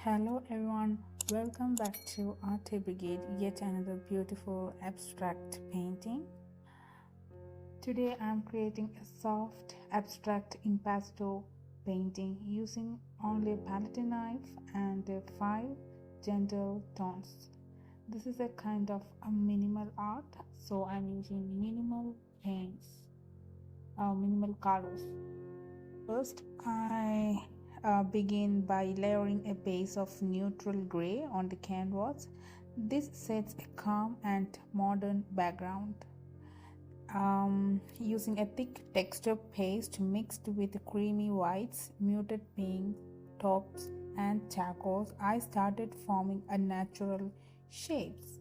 Hello everyone, welcome back to Arte Brigade, yet another beautiful abstract painting. Today I am creating a soft abstract impasto painting using only a palette knife and 5 gentle tones. This is a kind of a minimal art, so I'm using minimal paints, minimal colors. First, I begin by layering a base of neutral gray on the canvas. This sets a calm and modern background. Using a thick texture paste mixed with creamy whites, muted pink tops, and charcoals, I started forming a natural shapes.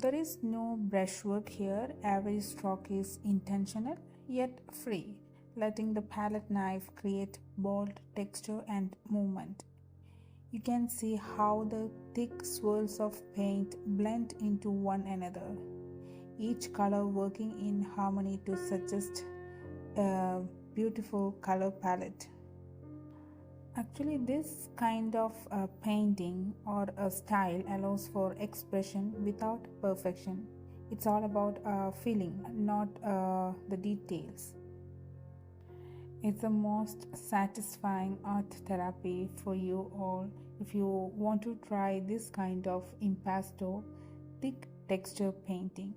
There is no brushwork here. Every stroke is intentional yet free, letting the palette knife create bold texture and movement. You can see how the thick swirls of paint blend into one another, each color working in harmony to suggest a beautiful color palette. Actually, this kind of painting or a style allows for expression without perfection. It's all about feeling, not the details. It's the most satisfying art therapy for you all if you want to try this kind of impasto thick texture painting.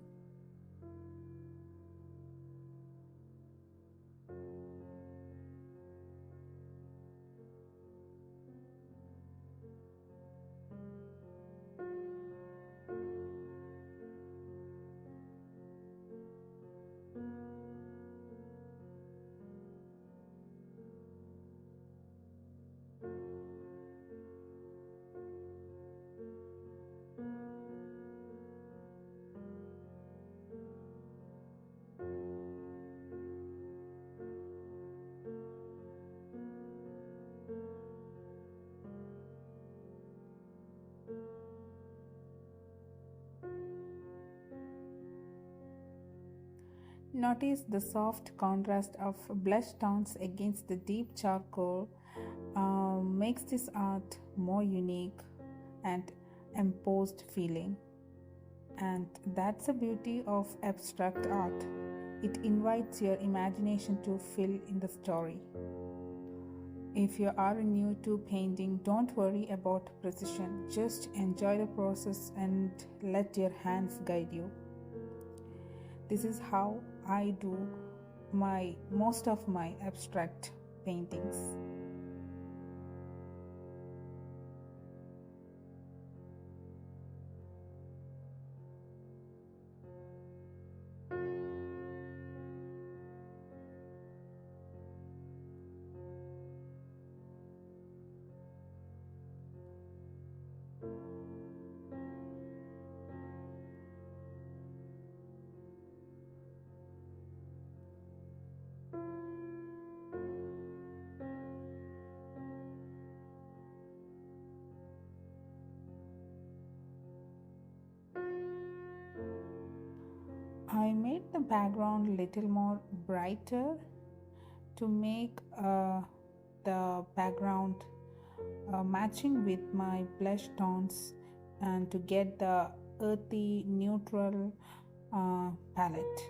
Notice the soft contrast of blush tones against the deep charcoal makes this art more unique and imposed feeling. And that's the beauty of abstract art. It invites your imagination to fill in the story. If you are new to painting, don't worry about precision. Just enjoy the process and let your hands guide you. This is how I do most of my abstract paintings. I made the background a little more brighter to make the background matching with my blush tones and to get the earthy neutral palette.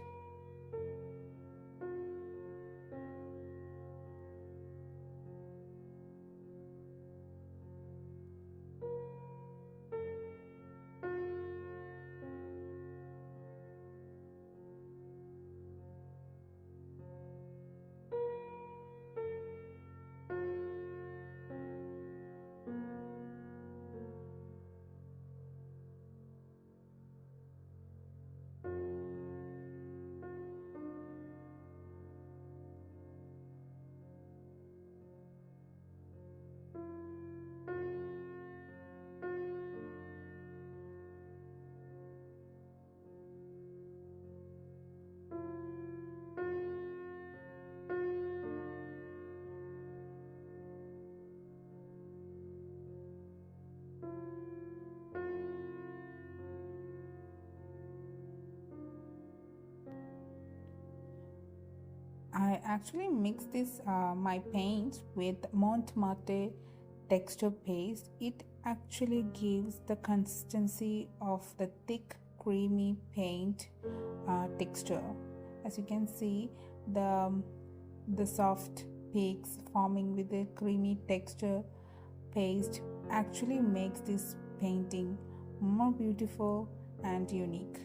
I actually mix this my paints with Montmartre texture paste, it actually gives the consistency of the thick creamy paint texture. As you can see, the soft peaks forming with a creamy texture paste actually makes this painting more beautiful and unique.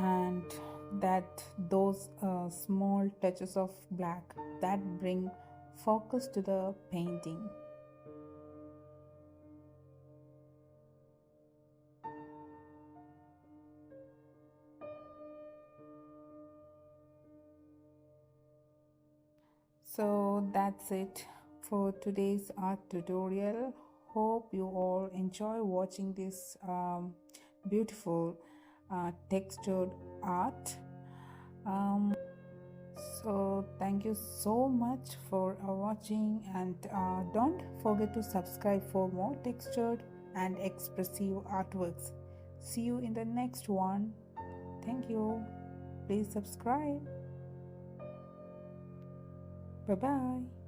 And that those small touches of black that bring focus to the painting. So that's it for today's art tutorial. Hope you all enjoy watching this beautiful textured art. So thank you so much for watching, and don't forget to subscribe for more textured and expressive artworks. See you in the next one. Thank you. Please subscribe. Bye bye.